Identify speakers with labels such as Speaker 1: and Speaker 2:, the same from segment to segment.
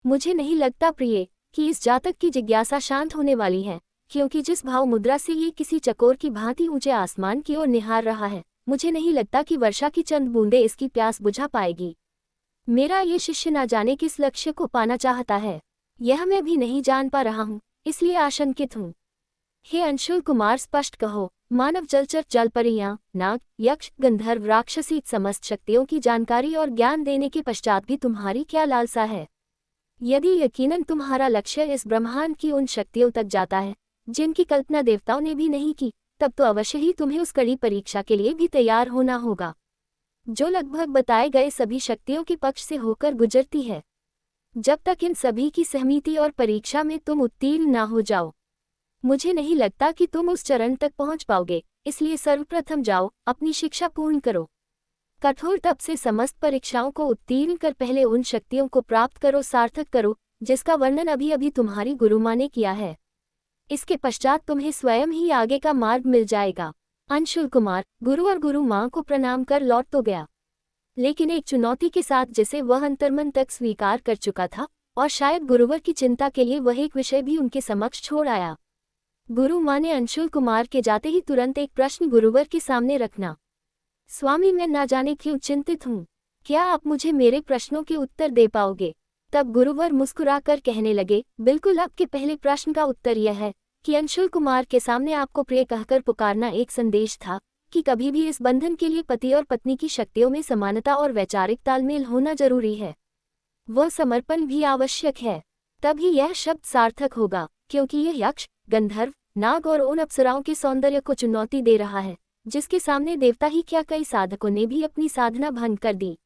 Speaker 1: मुझे नहीं लगता प्रिय कि इस जातक की जिज्ञासा शांत होने वाली है, क्योंकि जिस भाव मुद्रा से ये किसी चकोर की भांति ऊंचे आसमान की ओर निहार रहा है, मुझे नहीं लगता कि वर्षा की चंद बूंदें इसकी प्यास बुझा पाएगी। मेरा ये शिष्य ना जाने किस लक्ष्य को पाना चाहता है, यह मैं भी नहीं जान पा रहा हूँ, इसलिए आशंकित हूँ। हे अंशुल कुमार, स्पष्ट कहो। मानव, जलचर, जलपरियां, नाग, यक्ष, गंधर्व, राक्षसी समस्त शक्तियों की जानकारी और ज्ञान देने के पश्चात भी तुम्हारी क्या लालसा है? यदि यकीनन तुम्हारा लक्ष्य इस ब्रह्मांड की उन शक्तियों तक जाता है जिनकी कल्पना देवताओं ने भी नहीं की, तब तो अवश्य ही तुम्हें उस कड़ी परीक्षा के लिए भी तैयार होना होगा, जो लगभग बताए गए सभी शक्तियों के पक्ष से होकर गुजरती है। जब तक इन सभी की सहमति और परीक्षा में तुम उत्तीर्ण ना हो जाओ, मुझे नहीं लगता कि तुम उस चरण तक पहुंच पाओगे। इसलिए सर्वप्रथम जाओ, अपनी शिक्षा पूर्ण करो, कठोर तप से समस्त परीक्षाओं को उत्तीर्ण कर पहले उन शक्तियों को प्राप्त करो, सार्थक करो, जिसका वर्णन अभी अभी तुम्हारी गुरु माँ ने किया है। इसके पश्चात तुम्हें स्वयं ही आगे का मार्ग मिल जाएगा। अंशुल कुमार गुरु और गुरु माँ को प्रणाम कर लौट तो गया, लेकिन एक चुनौती के साथ जिसे वह अंतर्मन तक स्वीकार कर चुका था, और शायद गुरुवर की चिंता के लिए वह एक विषय भी उनके समक्ष छोड़ आया। गुरु माँ ने अंशुल कुमार के जाते ही तुरंत एक प्रश्न गुरुवर के सामने रखना। स्वामी, मैं ना जाने क्यों चिंतित हूँ, क्या आप मुझे मेरे प्रश्नों के उत्तर दे पाओगे? तब गुरुवर मुस्कुराकर कहने लगे, बिल्कुल। आपके पहले प्रश्न का उत्तर यह है कि अंशुल कुमार के सामने आपको प्रिय कहकर पुकारना एक संदेश था कि कभी भी इस बंधन के लिए पति और पत्नी की शक्तियों में समानता और वैचारिक तालमेल होना जरूरी है। वह समर्पण भी आवश्यक है, तभी यह शब्द सार्थक होगा, क्योंकि यह यक्ष, गंधर्व, नाग और उन अप्सराओं के सौंदर्य को चुनौती दे रहा है जिसके सामने देवता ही क्या, कई साधकों ने भी अपनी साधना भंग कर दी।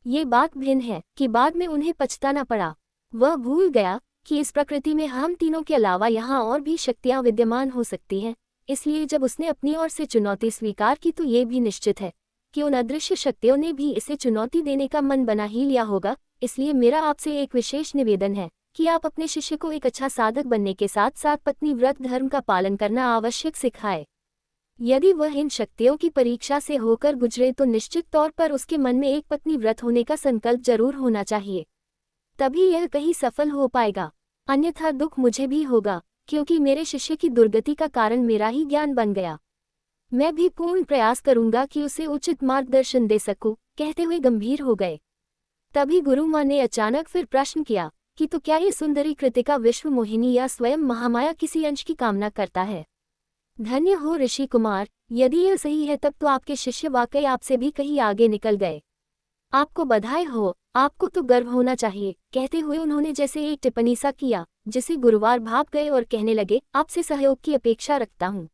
Speaker 1: ये बात भिन्न है कि बाद में उन्हें पछताना पड़ा। वह भूल गया कि इस प्रकृति में हम तीनों के अलावा यहाँ और भी शक्तियाँ विद्यमान हो सकती हैं। इसलिए जब उसने अपनी ओर से चुनौती स्वीकार की तो ये भी निश्चित है कि उन अदृश्य शक्तियों ने भी इसे चुनौती देने का मन बना ही लिया होगा। इसलिए मेरा आपसे एक विशेष निवेदन है कि आप अपने शिष्य को एक अच्छा साधक बनने के साथ साथ पत्नी व्रत धर्म का पालन करना आवश्यक सिखाए। यदि वह इन शक्तियों की परीक्षा से होकर गुजरे तो निश्चित तौर पर उसके मन में एक पत्नी व्रत होने का संकल्प जरूर होना चाहिए, तभी यह कहीं सफल हो पाएगा। अन्यथा दुख मुझे भी होगा, क्योंकि मेरे शिष्य की दुर्गति का कारण मेरा ही ज्ञान बन गया। मैं भी पूर्ण प्रयास करूंगा कि उसे उचित मार्गदर्शन दे सकूं, कहते हुए गंभीर हो गए। तभी गुरु माँ ने अचानक फिर प्रश्न किया कि तो क्या ये सुंदरी कृतिका विश्व मोहिनी या स्वयं महामाया किसी अंश की कामना करता है? धन्य हो ऋषि कुमार, यदि यह सही है तब तो आपके शिष्य वाकई आपसे भी कहीं आगे निकल गए। आपको बधाई हो, आपको तो गर्व होना चाहिए। कहते हुए उन्होंने जैसे एक टिप्पणी सा किया जिसे गुरुवार भाप गए और कहने लगे, आपसे सहयोग की अपेक्षा रखता हूँ,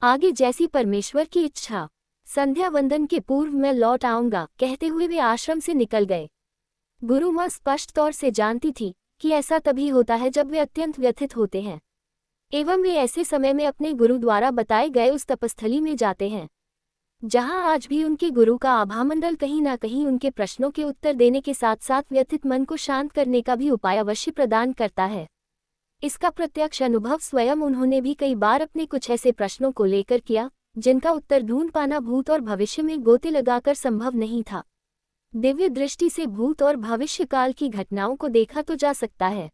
Speaker 1: आगे जैसी परमेश्वर की इच्छा। संध्या वंदन के पूर्व मैं लौट आऊंगा, कहते हुए वे आश्रम से निकल गए। गुरु माँ स्पष्ट तौर से जानती थी कि ऐसा तभी होता है जब वे अत्यंत व्यथित होते हैं, एवं वे ऐसे समय में अपने गुरु द्वारा बताए गए उस तपस्थली में जाते हैं जहां आज भी उनके गुरु का आभामंडल कहीं ना कहीं उनके प्रश्नों के उत्तर देने के साथ साथ व्यथित मन को शांत करने का भी उपाय अवश्य प्रदान करता है। इसका प्रत्यक्ष अनुभव स्वयं उन्होंने भी कई बार अपने कुछ ऐसे प्रश्नों को लेकर किया जिनका उत्तर ढूंढ पाना भूत और भविष्य में गोते लगाकर संभव नहीं था। दिव्य दृष्टि से भूत और भविष्य काल की घटनाओं को देखा तो जा सकता है,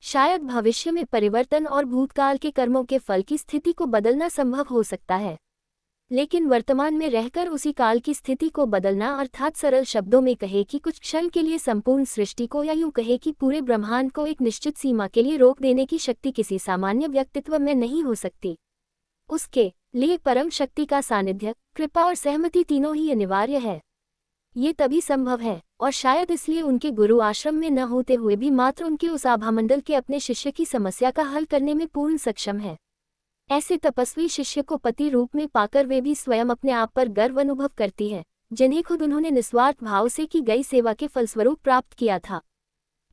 Speaker 1: शायद भविष्य में परिवर्तन और भूतकाल के कर्मों के फल की स्थिति को बदलना संभव हो सकता है, लेकिन वर्तमान में रहकर उसी काल की स्थिति को बदलना, अर्थात सरल शब्दों में कहे कि कुछ क्षण के लिए संपूर्ण सृष्टि को या यूं कहे कि पूरे ब्रह्मांड को एक निश्चित सीमा के लिए रोक देने की शक्ति किसी सामान्य व्यक्तित्व में नहीं हो सकती। उसके लिए परम शक्ति का सानिध्य, कृपा और सहमति तीनों ही अनिवार्य है। ये तभी संभव है, और शायद इसलिए उनके गुरु आश्रम में न होते हुए भी मात्र उनके उस आभामंडल के अपने शिष्य की समस्या का हल करने में पूर्ण सक्षम है। ऐसे तपस्वी शिष्य को पति रूप में पाकर वे भी स्वयं अपने आप पर गर्व अनुभव करती है, जिन्हें खुद उन्होंने निस्वार्थ भाव से की गई सेवा के फलस्वरूप प्राप्त किया था।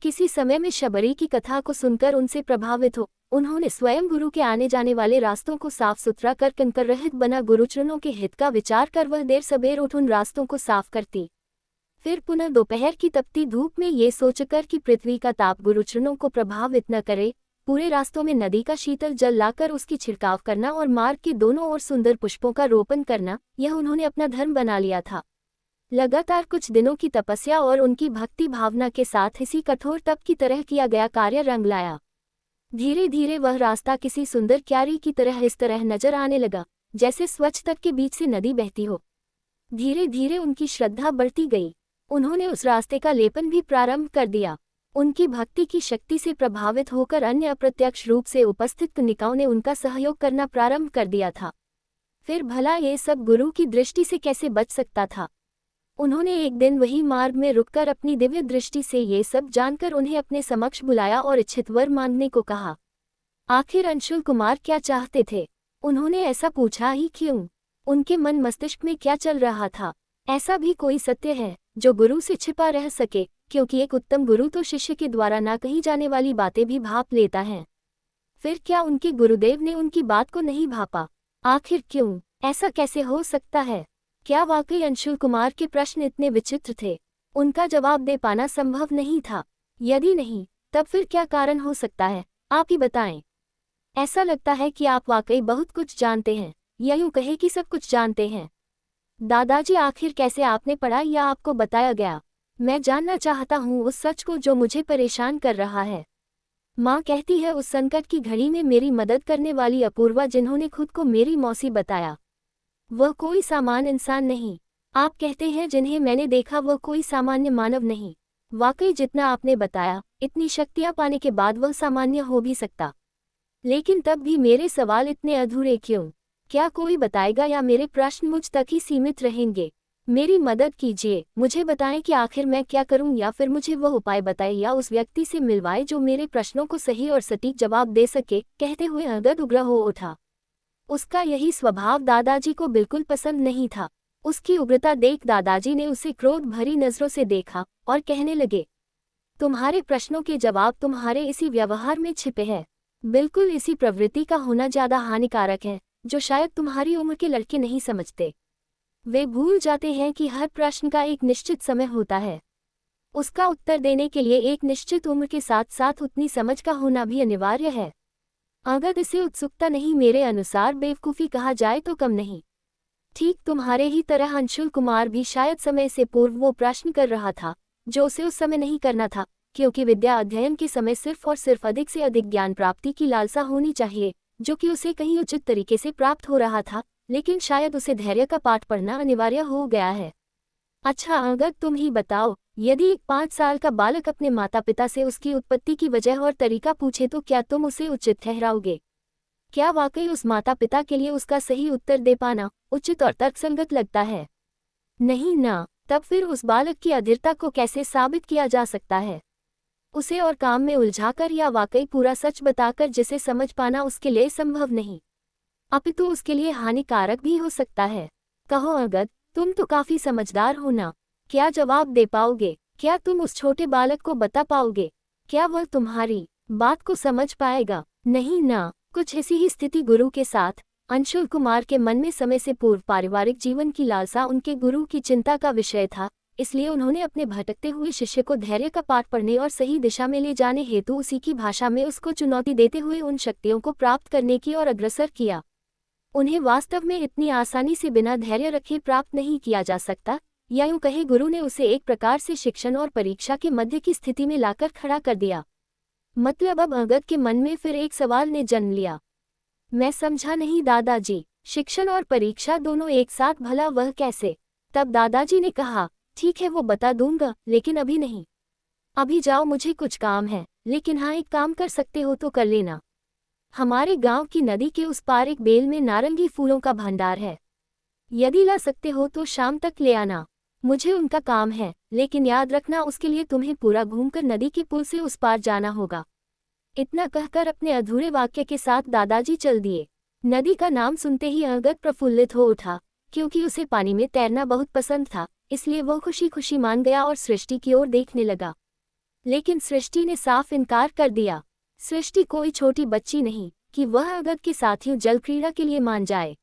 Speaker 1: किसी समय में शबरी की कथा को सुनकर उनसे प्रभावित हो उन्होंने स्वयं गुरु के आने जाने वाले रास्तों को साफ सुथरा कर कंकर रहित बना गुरुचरणों के हित का विचार कर वह देर सबेर उठ उन रास्तों को साफ करती। फिर पुनः दोपहर की तपती धूप में ये सोचकर कि पृथ्वी का ताप गुरुचरणों को प्रभावित न करे, पूरे रास्तों में नदी का शीतल जल लाकर उसकी छिड़काव करना और मार्ग के दोनों ओर सुंदर पुष्पों का रोपण करना, यह उन्होंने अपना धर्म बना लिया था। लगातार कुछ दिनों की तपस्या और उनकी भक्ति भावना के साथ इसी कठोर तप की तरह किया गया कार्य रंग लाया। धीरे धीरे वह रास्ता किसी सुंदर क्यारी की तरह इस तरह नजर आने लगा जैसे स्वच्छ तट के बीच से नदी बहती हो। धीरे धीरे उनकी श्रद्धा बढ़ती गई। उन्होंने उस रास्ते का लेपन भी प्रारंभ कर दिया। उनकी भक्ति की शक्ति से प्रभावित होकर अन्य अप्रत्यक्ष रूप से उपस्थित कनिकाओं ने उनका सहयोग करना प्रारंभ कर दिया था। फिर भला ये सब गुरु की दृष्टि से कैसे बच सकता था। उन्होंने एक दिन वही मार्ग में रुककर अपनी दिव्य दृष्टि से ये सब जानकर उन्हें अपने समक्ष बुलाया और इच्छित वर मांगने को कहा। आखिर अंशुल कुमार क्या चाहते थे? उन्होंने ऐसा पूछा ही क्यों? उनके मन मस्तिष्क में क्या चल रहा था? ऐसा भी कोई सत्य है जो गुरु से छिपा रह सके, क्योंकि एक उत्तम गुरु तो शिष्य के द्वारा ना कही जाने वाली बातें भी भांप लेता है। फिर क्या उनके गुरुदेव ने उनकी बात को नहीं भांपा? आखिर क्यों? ऐसा कैसे हो सकता है? क्या वाकई अंशुल कुमार के प्रश्न इतने विचित्र थे? उनका जवाब दे पाना संभव नहीं था। यदि नहीं, तब फिर क्या कारण हो सकता है? आप ही बताएं। ऐसा लगता है कि आप वाकई बहुत कुछ जानते हैं, या यूं कहे कि सब कुछ जानते हैं। दादाजी, आखिर कैसे आपने पढ़ा या आपको बताया गया? मैं जानना चाहता हूँ उस सच को जो मुझे परेशान कर रहा है। माँ कहती है उस संकट की घड़ी में मेरी मदद करने वाली अपूर्वा, जिन्होंने खुद को मेरी मौसी बताया, वह कोई सामान्य इंसान नहीं। आप कहते हैं जिन्हें मैंने देखा वह कोई सामान्य मानव नहीं। वाकई जितना आपने बताया, इतनी शक्तियाँ पाने के बाद वह सामान्य हो भी सकता। लेकिन तब भी मेरे सवाल इतने अधूरे क्यों? क्या कोई बताएगा या मेरे प्रश्न मुझ तक ही सीमित रहेंगे? मेरी मदद कीजिए, मुझे बताएं कि आखिर मैं क्या करूं, या फिर मुझे वह उपाय बताएं या उस व्यक्ति से मिलवाएं जो मेरे प्रश्नों को सही और सटीक जवाब दे सके। कहते हुए अंगद उग्र हो उठा। उसका यही स्वभाव दादाजी को बिल्कुल पसंद नहीं था। उसकी उग्रता देख दादाजी ने उसे क्रोध भरी नजरों से देखा और कहने लगे, तुम्हारे प्रश्नों के जवाब तुम्हारे इसी व्यवहार में छिपे हैं। बिल्कुल इसी प्रवृत्ति का होना ज्यादा हानिकारक है, जो शायद तुम्हारी उम्र के लड़के नहीं समझते। वे भूल जाते हैं कि हर प्रश्न का एक निश्चित समय होता है। उसका उत्तर देने के लिए एक निश्चित उम्र के साथ साथ उतनी समझ का होना भी अनिवार्य है। अगर इसे उत्सुकता नहीं, मेरे अनुसार बेवकूफ़ी कहा जाए तो कम नहीं। ठीक तुम्हारे ही तरह अंशुल कुमार भी शायद समय से पूर्व वो प्रश्न कर रहा था जो उसे उस समय नहीं करना था, क्योंकि विद्या अध्ययन के समय सिर्फ और सिर्फ अधिक से अधिक ज्ञान प्राप्ति की लालसा होनी चाहिए, जो कि उसे कहीं उचित तरीके से प्राप्त हो रहा था। लेकिन शायद उसे धैर्य का पाठ पढ़ना अनिवार्य हो गया है। अच्छा, अगर तुम ही बताओ, यदि एक 5 साल का बालक अपने माता पिता से उसकी उत्पत्ति की वजह और तरीका पूछे तो क्या तुम उसे उचित ठहराओगे? क्या वाकई उस माता पिता के लिए उसका सही उत्तर दे पाना उचित और तर्कसंगत लगता है? नहीं ना। तब फिर उस बालक की अधीरता को कैसे साबित किया जा सकता है? उसे और काम में उलझाकर या वाकई पूरा सच बताकर जिसे समझ पाना उसके लिए संभव नहीं, अपितु उसके लिए हानिकारक भी हो सकता है। कहो अगद, तुम तो काफी समझदार हो ना। क्या जवाब दे पाओगे? क्या तुम उस छोटे बालक को बता पाओगे? क्या वह तुम्हारी बात को समझ पाएगा? नहीं ना। कुछ ऐसी ही स्थिति गुरु के साथ। अंशुल कुमार के मन में समय से पूर्व पारिवारिक जीवन की लालसा उनके गुरु की चिंता का विषय था, इसलिए उन्होंने अपने भटकते हुए शिष्य को धैर्य का पाठ पढ़ने और सही दिशा में ले जाने हेतु उसी की भाषा में उसको चुनौती देते हुए उन शक्तियों को प्राप्त करने की ओर अग्रसर किया। उन्हें वास्तव में इतनी आसानी से बिना धैर्य रखे प्राप्त नहीं किया जा सकता, या यूं कहे गुरु ने उसे एक प्रकार से शिक्षण और परीक्षा के मध्य की स्थिति में लाकर खड़ा कर दिया। मतलब अब अगद के मन में फिर एक सवाल ने जन्म लिया। मैं समझा नहीं दादाजी, शिक्षण और परीक्षा दोनों एक साथ, भला वह कैसे? तब दादाजी ने कहा, ठीक है वो बता दूंगा, लेकिन अभी नहीं। अभी जाओ, मुझे कुछ काम है। लेकिन हाँ, एक काम कर सकते हो तो कर लेना। हमारे गांव की नदी के उस पार एक बेल में नारंगी फूलों का भंडार है। यदि ला सकते हो तो शाम तक ले आना। मुझे उनका काम है, लेकिन याद रखना उसके लिए तुम्हें पूरा घूमकर नदी के पुल से उस पार जाना होगा। इतना कहकर अपने अधूरे वाक्य के साथ दादाजी चल दिए। नदी का नाम सुनते ही अगद प्रफुल्लित हो उठा, क्योंकि उसे पानी में तैरना बहुत पसंद था, इसलिए वह खुशी खुशी मान गया और सृष्टि की ओर देखने लगा। लेकिन सृष्टि ने साफ इनकार कर दिया। सृष्टि कोई छोटी बच्ची नहीं कि वह अगद के साथियों जल क्रीड़ा के लिए मान जाए।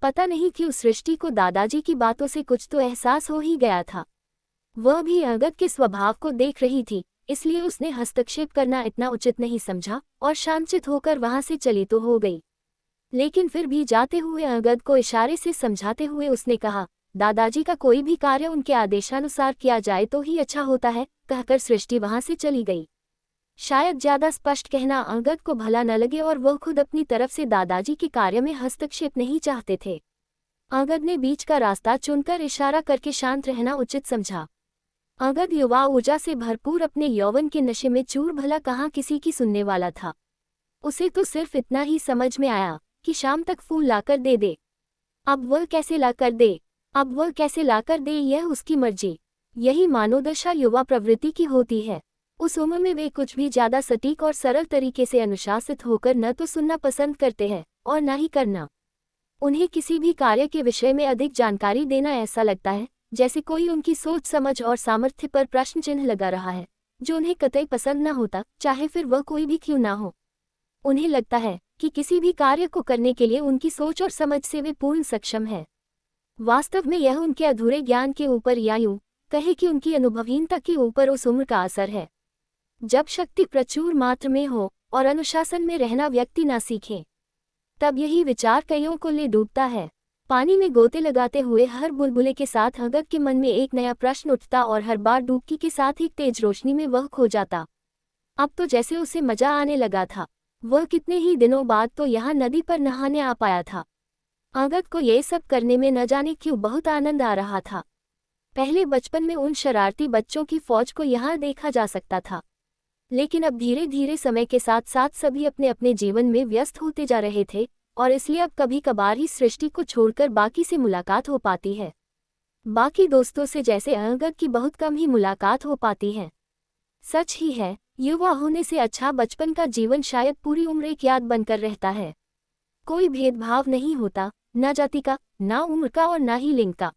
Speaker 1: पता नहीं क्यों सृष्टि को दादाजी की बातों से कुछ तो एहसास हो ही गया था। वह भी अगद के स्वभाव को देख रही थी, इसलिए उसने हस्तक्षेप करना इतना उचित नहीं समझा और शांतचित होकर वहां से चली तो हो गई। लेकिन फिर भी जाते हुए अगद को इशारे से समझाते हुए उसने कहा, दादाजी का कोई भी कार्य उनके आदेशानुसार किया जाए तो ही अच्छा होता है, कहकर सृष्टि वहां से चली गई। शायद ज्यादा स्पष्ट कहना अंगद को भला न लगे और वह खुद अपनी तरफ से दादाजी के कार्य में हस्तक्षेप नहीं चाहते थे। अंगद ने बीच का रास्ता चुनकर इशारा करके शांत रहना उचित समझा। अंगद युवा ऊर्जा से भरपूर अपने यौवन के नशे में चूर भला कहाँ किसी की सुनने वाला था। उसे तो सिर्फ इतना ही समझ में आया कि शाम तक फूल लाकर दे दे। अब वह कैसे लाकर दे यह उसकी मर्जी। यही मानवदशा युवा प्रवृत्ति की होती है। उस उम्र में वे कुछ भी ज्यादा सटीक और सरल तरीके से अनुशासित होकर न तो सुनना पसंद करते हैं और न ही करना। उन्हें किसी भी कार्य के विषय में अधिक जानकारी देना ऐसा लगता है जैसे कोई उनकी सोच समझ और सामर्थ्य पर प्रश्न चिन्ह लगा रहा है, जो उन्हें कतई पसंद न होता, चाहे फिर वह कोई भी क्यों ना हो। उन्हें लगता है कि किसी भी कार्य को करने के लिए उनकी सोच और समझ से वे पूर्ण सक्षम है। वास्तव में यह उनके अधूरे ज्ञान के ऊपर या यूं कहे कि उनकी अनुभवहीनता के ऊपर उस उम्र का असर है जब शक्ति प्रचुर मात्रा में हो और अनुशासन में रहना व्यक्ति ना सीखे, तब यही विचार कईयों को ले डूबता है। पानी में गोते लगाते हुए हर बुलबुले के साथ अंगद के मन में एक नया प्रश्न उठता और हर बार डूबकी के साथ एक तेज रोशनी में वह खो जाता। अब तो जैसे उसे मजा आने लगा था। वह कितने ही दिनों बाद तो यहाँ नदी पर नहाने आ पाया था। अंगद को ये सब करने में न जाने क्यों बहुत आनंद आ रहा था। पहले बचपन में उन शरारती बच्चों की फौज को यहाँ देखा जा सकता था, लेकिन अब धीरे धीरे समय के साथ साथ सभी अपने अपने जीवन में व्यस्त होते जा रहे थे और इसलिए अब कभी कभार ही सृष्टि को छोड़कर बाकी से मुलाकात हो पाती है। बाकी दोस्तों से जैसे अंगद की बहुत कम ही मुलाकात हो पाती है। सच ही है, युवा होने से अच्छा बचपन का जीवन शायद पूरी उम्र एक याद बनकर रहता है। कोई भेदभाव नहीं होता, न जाति का, न उम्र का और न ही लिंग का।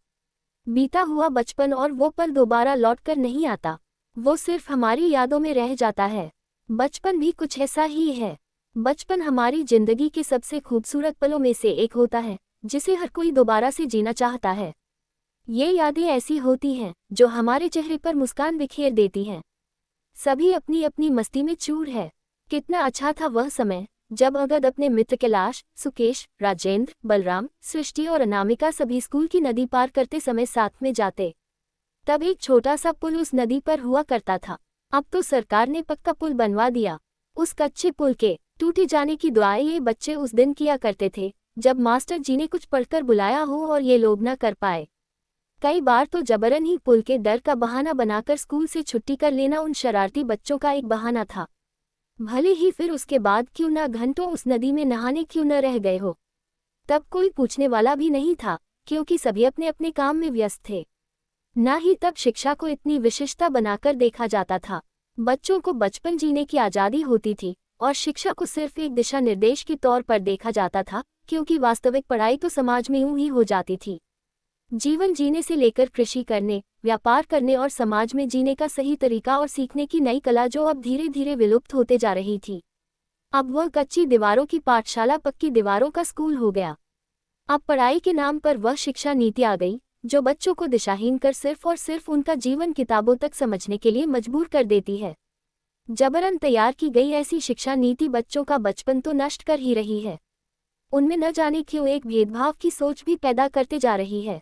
Speaker 1: बीता हुआ बचपन और वो पल दोबारा लौटकर नहीं आता, वो सिर्फ हमारी यादों में रह जाता है। बचपन भी कुछ ऐसा ही है। बचपन हमारी जिंदगी के सबसे खूबसूरत पलों में से एक होता है जिसे हर कोई दोबारा से जीना चाहता है। ये यादें ऐसी होती हैं जो हमारे चेहरे पर मुस्कान बिखेर देती हैं। सभी अपनी अपनी मस्ती में चूर है। कितना अच्छा था वह समय जब अंगद अपने मित्र कैलाश, सुकेश, राजेंद्र, बलराम, सृष्टि और अनामिका सभी स्कूल की नदी पार करते समय साथ में जाते। तब एक छोटा सा पुल उस नदी पर हुआ करता था। अब तो सरकार ने पक्का पुल बनवा दिया। उस कच्चे पुल के टूटे जाने की दुआएं ये बच्चे उस दिन किया करते थे जब मास्टर जी ने कुछ पढ़कर बुलाया हो और ये लोग न कर पाए। कई बार तो जबरन ही पुल के डर का बहाना बनाकर स्कूल से छुट्टी कर लेना उन शरारती बच्चों का एक बहाना था। भले ही फिर उसके बाद क्यों न घंटों उस नदी में नहाने क्यों न रह गए हो, तब कोई पूछने वाला भी नहीं था क्योंकि सभी अपने अपने काम में व्यस्त थे। न ही तब शिक्षा को इतनी विशिष्टता बनाकर देखा जाता था। बच्चों को बचपन जीने की आज़ादी होती थी और शिक्षा को सिर्फ एक दिशा निर्देश के तौर पर देखा जाता था, क्योंकि वास्तविक पढ़ाई तो समाज में यूं ही हो जाती थी। जीवन जीने से लेकर कृषि करने, व्यापार करने और समाज में जीने का सही तरीका और सीखने की नई कला जो अब धीरे धीरे विलुप्त होते जा रही थी। अब वह कच्ची दीवारों की पाठशाला पक्की दीवारों का स्कूल हो गया। अब पढ़ाई के नाम पर वह शिक्षा नीति आ गई जो बच्चों को दिशाहीन कर सिर्फ और सिर्फ उनका जीवन किताबों तक समझने के लिए मजबूर कर देती है। जबरन तैयार की गई ऐसी शिक्षा नीति बच्चों का बचपन तो नष्ट कर ही रही है। उनमें न जाने क्यों एक भेदभाव की सोच भी पैदा करते जा रही है।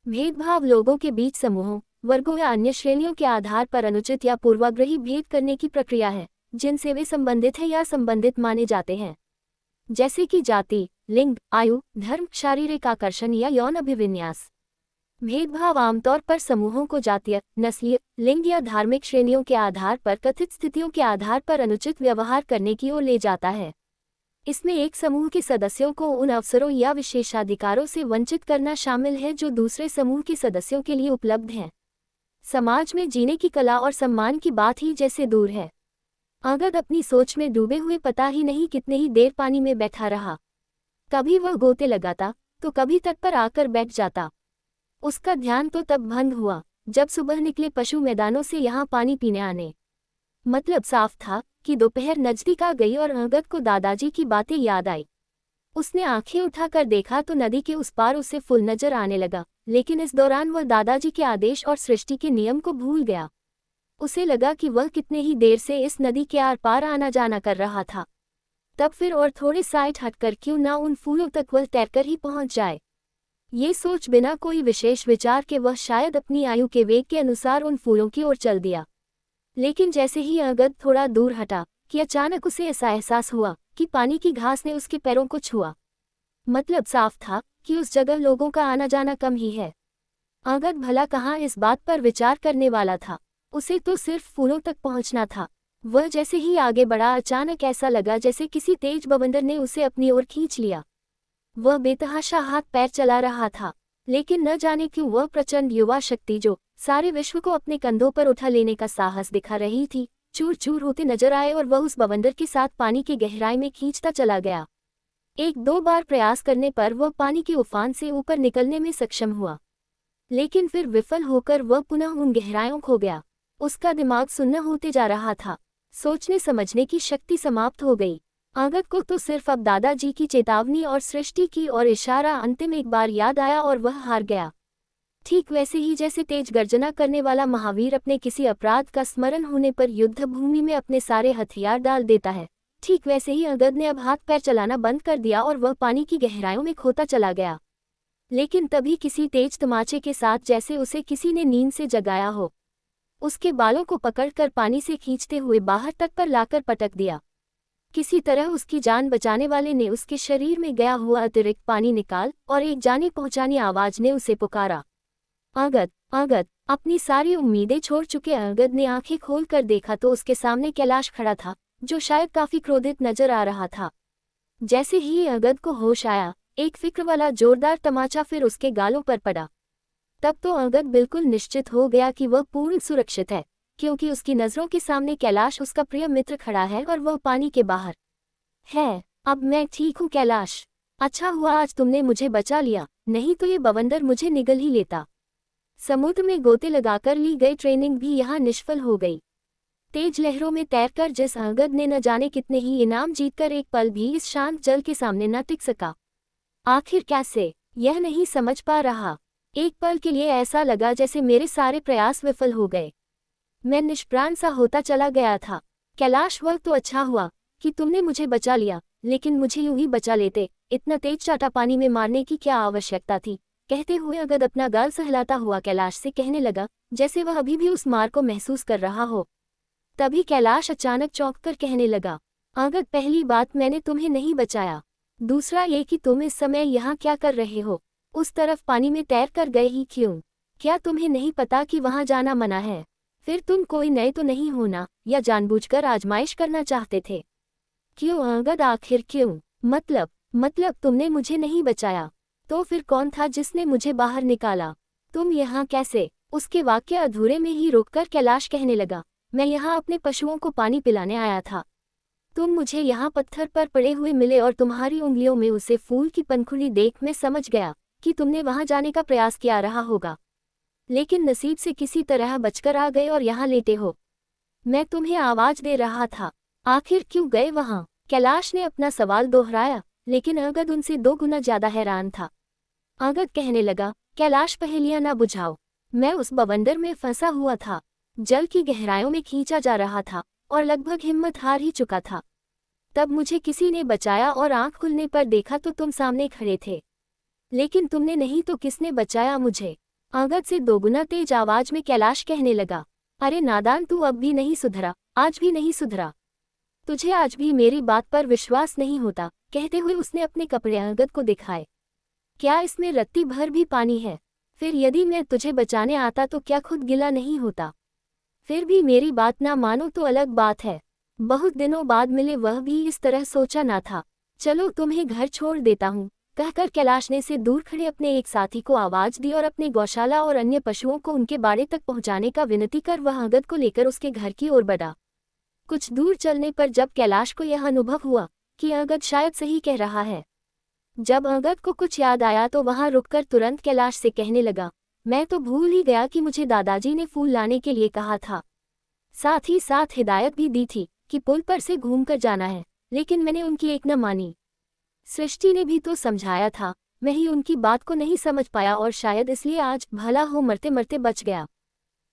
Speaker 1: भेदभाव लोगों के बीच समूहों, वर्गों या अन्य श्रेणियों के आधार पर अनुचित या पूर्वाग्रही भेद करने की प्रक्रिया है जिनसे वे संबंधित हैं या संबंधित माने जाते हैं, जैसे कि जाति, लिंग, आयु, धर्म, शारीरिक आकर्षण या यौन अभिविन्यास। भेदभाव आमतौर पर समूहों को जातीय, नस्लीय, लिंग या धार्मिक श्रेणियों के आधार पर कथित स्थितियों के आधार पर अनुचित व्यवहार करने की ओर ले जाता है। इसमें एक समूह के सदस्यों को उन अवसरों या विशेषाधिकारों से वंचित करना शामिल है जो दूसरे समूह के सदस्यों के लिए उपलब्ध हैं। समाज में जीने की कला और सम्मान की बात ही जैसे दूर है। अंगद अपनी सोच में डूबे हुए पता ही नहीं कितने ही देर पानी में बैठा रहा। कभी वह गोते लगाता तो कभी तट पर आकर बैठ जाता। उसका ध्यान तो तब भंग हुआ जब सुबह निकले पशु मैदानों से यहाँ पानी पीने आने। मतलब साफ था कि दोपहर नजदीक आ गई और अंगद को दादाजी की बातें याद आई। उसने आंखें उठाकर देखा तो नदी के उस पार उसे फुल नजर आने लगा, लेकिन इस दौरान वह दादाजी के आदेश और सृष्टि के नियम को भूल गया। उसे लगा कि वह कितने ही देर से इस नदी के आर पार आना जाना कर रहा था। तब फिर और थोड़े साइड हटकर क्यों ना उन फूलों तक वह तैरकर ही पहुंच जाए। ये सोच बिना कोई विशेष विचार के वह शायद अपनी आयु के वेग के अनुसार उन फूलों की ओर चल दिया। लेकिन जैसे ही अंगद थोड़ा दूर हटा कि अचानक उसे ऐसा एहसास हुआ कि पानी की घास ने उसके पैरों को छुआ। मतलब साफ था कि उस जगह लोगों का आना जाना कम ही है। अंगद भला कहाँ इस बात पर विचार करने वाला था, उसे तो सिर्फ फूलों तक पहुंचना था। वह जैसे ही आगे बढ़ा अचानक ऐसा लगा जैसे किसी तेज बवंडर ने उसे अपनी ओर खींच लिया। वह बेतहाशा हाथ पैर चला रहा था, लेकिन न जाने क्यों वह प्रचंड युवा शक्ति जो सारे विश्व को अपने कंधों पर उठा लेने का साहस दिखा रही थी, चूर चूर होते नजर आए और वह उस बवंडर के साथ पानी की गहराई में खींचता चला गया। एक दो बार प्रयास करने पर वह पानी के उफान से ऊपर निकलने में सक्षम हुआ, लेकिन फिर विफल होकर वह पुनः उन गहराइयों खो गया। उसका दिमाग सुन्न होते जा रहा था, सोचने समझने की शक्ति समाप्त हो गई। अंगद को तो सिर्फ अब दादाजी की चेतावनी और सृष्टि की और इशारा अंतिम एक बार याद आया और वह हार गया। ठीक वैसे ही जैसे तेज गर्जना करने वाला महावीर अपने किसी अपराध का स्मरण होने पर युद्ध भूमि में अपने सारे हथियार डाल देता है, ठीक वैसे ही अंगद ने अब हाथ पैर चलाना बंद कर दिया और वह पानी की गहराइयों में खोता चला गया। लेकिन तभी किसी तेज तमाचे के साथ जैसे उसे किसी ने नींद से जगाया हो, उसके बालों को पकड़कर पानी से खींचते हुए बाहर तक पर लाकर पटक दिया। किसी तरह उसकी जान बचाने वाले ने उसके शरीर में गया हुआ अतिरिक्त पानी निकाल और एक जानी पहचानी आवाज ने उसे पुकारा, अंगद, अंगद। अपनी सारी उम्मीदें छोड़ चुके अंगद ने आंखें खोलकर देखा तो उसके सामने कैलाश खड़ा था, जो शायद काफी क्रोधित नजर आ रहा था। जैसे ही अंगद को होश आया, एक फिक्र वाला जोरदार तमाचा फिर उसके गालों पर पड़ा। तब तो अंगद बिल्कुल निश्चित हो गया कि वह पूर्ण सुरक्षित है, क्योंकि उसकी नजरों के सामने कैलाश उसका प्रिय मित्र खड़ा है और वह पानी के बाहर है। अब मैं ठीक हूँ कैलाश, अच्छा हुआ आज तुमने मुझे बचा लिया, नहीं तो ये बवंडर मुझे निगल ही लेता। समुद्र में गोते लगाकर ली गई ट्रेनिंग भी यहाँ निष्फल हो गई। तेज लहरों में तैरकर जिस अंगद ने न जाने कितने ही इनाम जीतकर एक पल भी इस शांत जल के सामने न टिक सका, आखिर कैसे, यह नहीं समझ पा रहा। एक पल के लिए ऐसा लगा जैसे मेरे सारे प्रयास विफल हो गए, मैं निष्प्राण सा होता चला गया था। कैलाश, वह तो अच्छा हुआ कि तुमने मुझे बचा लिया, लेकिन मुझे यूं ही बचा लेते, इतना तेज चाटा पानी में मारने की क्या आवश्यकता थी। कहते हुए अंगद अपना गाल सहलाता हुआ कैलाश से कहने लगा, जैसे वह अभी भी उस मार को महसूस कर रहा हो। तभी कैलाश अचानक चौंक कर कहने लगा, अंगद, पहली बात मैंने तुम्हें नहीं बचाया, दूसरा ये कि तुम इस समय यहाँ क्या कर रहे हो, उस तरफ पानी में तैर कर गए ही क्यों? क्या तुम्हें नहीं पता कि वहाँ जाना मना है? फिर तुम कोई नए तो नहीं होना, या जानबूझकर आजमाइश करना चाहते थे? क्यों अंगद, आखिर क्यों? मतलब तुमने मुझे नहीं बचाया, तो फिर कौन था जिसने मुझे बाहर निकाला? तुम यहाँ कैसे? उसके वाक्य अधूरे में ही रोककर कैलाश कहने लगा, मैं यहाँ अपने पशुओं को पानी पिलाने आया था। तुम मुझे यहाँ पत्थर पर पड़े हुए मिले और तुम्हारी उंगलियों में उसे फूल की पंखुड़ी देख मैं समझ गया कि तुमने वहां जाने का प्रयास किया रहा होगा, लेकिन नसीब से किसी तरह बचकर आ गए और यहाँ लेटे हो। मैं तुम्हें आवाज दे रहा था, आखिर क्यों गए वहां? कैलाश ने अपना सवाल दोहराया, लेकिन अंगद उनसे 2 गुना ज्यादा हैरान था। अंगद कहने लगा, कैलाश, पहेलियां ना बुझाओ, मैं उस बवंडर में फंसा हुआ था, जल की गहराइयों में खींचा जा रहा था और लगभग हिम्मत हार ही चुका था। तब मुझे किसी ने बचाया और आंख खुलने पर देखा तो तुम सामने खड़े थे, लेकिन तुमने नहीं तो किसने बचाया मुझे? अंगद से 2 गुना तेज आवाज में कैलाश कहने लगा, अरे नादान, तू अब भी नहीं सुधरा, आज भी नहीं सुधरा, तुझे आज भी मेरी बात पर विश्वास नहीं होता। कहते हुए उसने अपने कपड़े अंगद को दिखाए, क्या इसमें रत्ती भर भी पानी है? फिर यदि मैं तुझे बचाने आता तो क्या खुद गिला नहीं होता? फिर भी मेरी बात ना मानो तो अलग बात है। बहुत दिनों बाद मिले, वह भी इस तरह सोचा ना था। चलो तुम्हें घर छोड़ देता हूँ, कहकर कैलाश ने से दूर खड़े अपने एक साथी को आवाज दी और अपने गौशाला और अन्य पशुओं को उनके बाड़े तक पहुंचाने का विनती कर वह अंगद को लेकर उसके घर की ओर बढ़ा। कुछ दूर चलने पर जब कैलाश को यह अनुभव हुआ कि अंगद शायद सही कह रहा है, जब अंगद को कुछ याद आया तो वहां रुककर तुरंत कैलाश से कहने लगा, मैं तो भूल ही गया कि मुझे दादाजी ने फूल लाने के लिए कहा था, साथ ही साथ हिदायत भी दी थी कि पुल पर से घूमकर जाना है, लेकिन मैंने उनकी एक न मानी। सृष्टि ने भी तो समझाया था, मैं ही उनकी बात को नहीं समझ पाया और शायद इसलिए आज भला हो मरते मरते बच गया।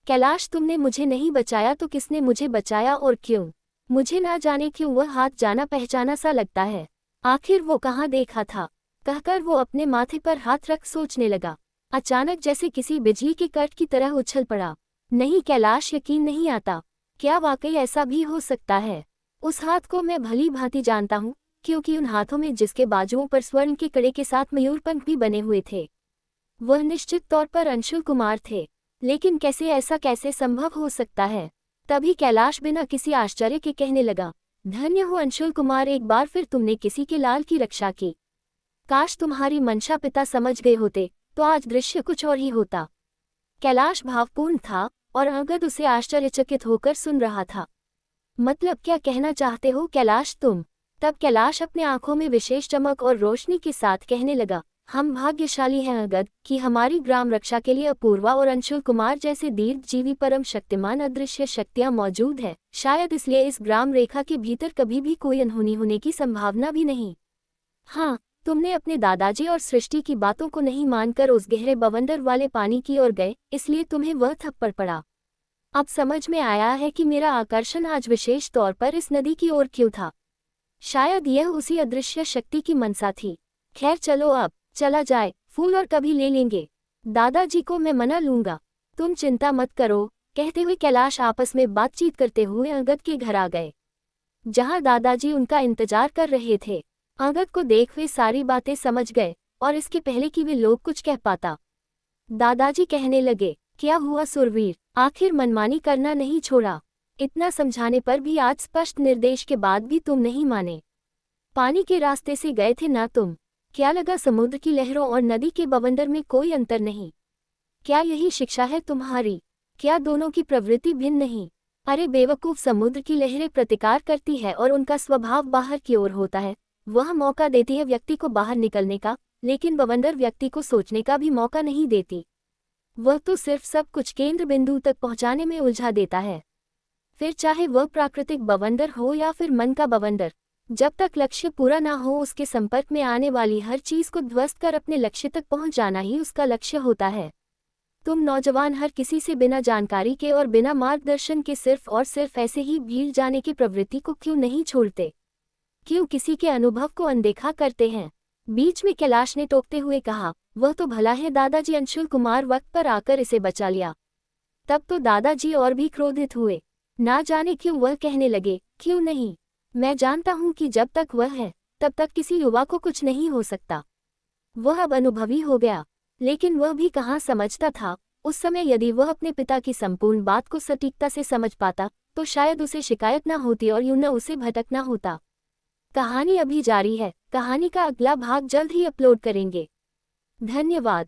Speaker 1: कैलाश, तुमने मुझे नहीं बचाया तो किसने मुझे बचाया और क्यों? मुझे ना जाने क्यों वह हाथ जाना पहचाना सा लगता है, आखिर वो कहाँ देखा था? कहकर वो अपने माथे पर हाथ रख सोचने लगा। अचानक जैसे किसी बिजली के कट की तरह उछल पड़ा। नहीं कैलाश, यकीन नहीं आता। क्या वाकई ऐसा भी हो सकता है? उस हाथ को मैं भली भांति जानता हूँ, क्योंकि उन हाथों में जिसके बाजुओं पर स्वर्ण के कड़े के साथ मयूरपंख भी बने हुए थे, वह निश्चित तौर पर अंशुल कुमार थे। लेकिन ऐसा कैसे संभव हो सकता है? तभी कैलाश बिना किसी आश्चर्य के कहने लगा, धन्य हो अंशुल कुमार, एक बार फिर तुमने किसी के लाल की रक्षा की। काश तुम्हारी मंशा पिता समझ गए होते तो आज दृश्य कुछ और ही होता। कैलाश भावपूर्ण था और अंगद उसे आश्चर्यचकित होकर सुन रहा था। मतलब क्या कहना चाहते हो कैलाश तुम? तब कैलाश अपने आंखों में विशेष चमक और रोशनी के साथ कहने लगा, हम भाग्यशाली हैं अंगद कि हमारी ग्राम रक्षा के लिए अपूर्वा और अंशुल कुमार जैसे दीर्घजीवी परम शक्तिमान अदृश्य शक्तियां मौजूद है। शायद इसलिए इस ग्राम रेखा के भीतर कभी भी कोई अनहोनी होने की संभावना भी नहीं। हाँ, तुमने अपने दादाजी और सृष्टि की बातों को नहीं मानकर उस गहरे बवंडर वाले पानी की ओर गए, इसलिए तुम्हें वह थप्पड़ पड़ा। अब समझ में आया है कि मेरा आकर्षण आज विशेष तौर पर इस नदी की ओर क्यों था। शायद यह उसी अदृश्य शक्ति की मनसा थी। खैर चलो अब चला जाए, फूल और कभी ले लेंगे। दादाजी को मैं मना लूंगा, तुम चिंता मत करो। कहते हुए कैलाश आपस में बातचीत करते हुए अंगद के घर आ गए, जहां दादाजी उनका इंतजार कर रहे थे। अंगद को देख वे सारी बातें समझ गए और इसके पहले कि वे लोग कुछ कह पाता, दादाजी कहने लगे, क्या हुआ सुरवीर, आखिर मनमानी करना नहीं छोड़ा? इतना समझाने पर भी आज स्पष्ट निर्देश के बाद भी तुम नहीं माने। पानी के रास्ते से गए थे ना तुम? क्या लगा समुद्र की लहरों और नदी के बवंडर में कोई अंतर नहीं? क्या यही शिक्षा है तुम्हारी? क्या दोनों की प्रवृत्ति भिन्न नहीं? अरे बेवकूफ, समुद्र की लहरें प्रतिकार करती है और उनका स्वभाव बाहर की ओर होता है। वह मौका देती है व्यक्ति को बाहर निकलने का, लेकिन बवंडर व्यक्ति को सोचने का भी मौका नहीं देती। वह तो सिर्फ सब कुछ केंद्र बिंदु तक पहुंचाने में उलझा देता है। फिर चाहे वह प्राकृतिक बवंडर हो या फिर मन का बवंडर, जब तक लक्ष्य पूरा ना हो उसके संपर्क में आने वाली हर चीज को ध्वस्त कर अपने लक्ष्य तक पहुंच जाना ही उसका लक्ष्य होता है। तुम नौजवान हर किसी से बिना जानकारी के और बिना मार्गदर्शन के सिर्फ और सिर्फ ऐसे ही भीड़ जाने की प्रवृत्ति को क्यों नहीं छोड़ते? क्यों किसी के अनुभव को अनदेखा करते हैं? बीच में कैलाश ने टोकते हुए कहा, वह तो भला है दादाजी, अंशुल कुमार वक्त पर आकर इसे बचा लिया। तब तो दादाजी और भी क्रोधित हुए। ना जाने क्यों वह कहने लगे, क्यों नहीं, मैं जानता हूं कि जब तक वह है तब तक किसी युवा को कुछ नहीं हो सकता। वह अब अनुभवी हो गया, लेकिन वह भी कहाँ समझता था। उस समय यदि वह अपने पिता की संपूर्ण बात को सटीकता से समझ पाता तो शायद उसे शिकायत न होती और यूं न उसे भटकना होता। कहानी अभी जारी है। कहानी का अगला भाग जल्द ही अपलोड करेंगे। धन्यवाद।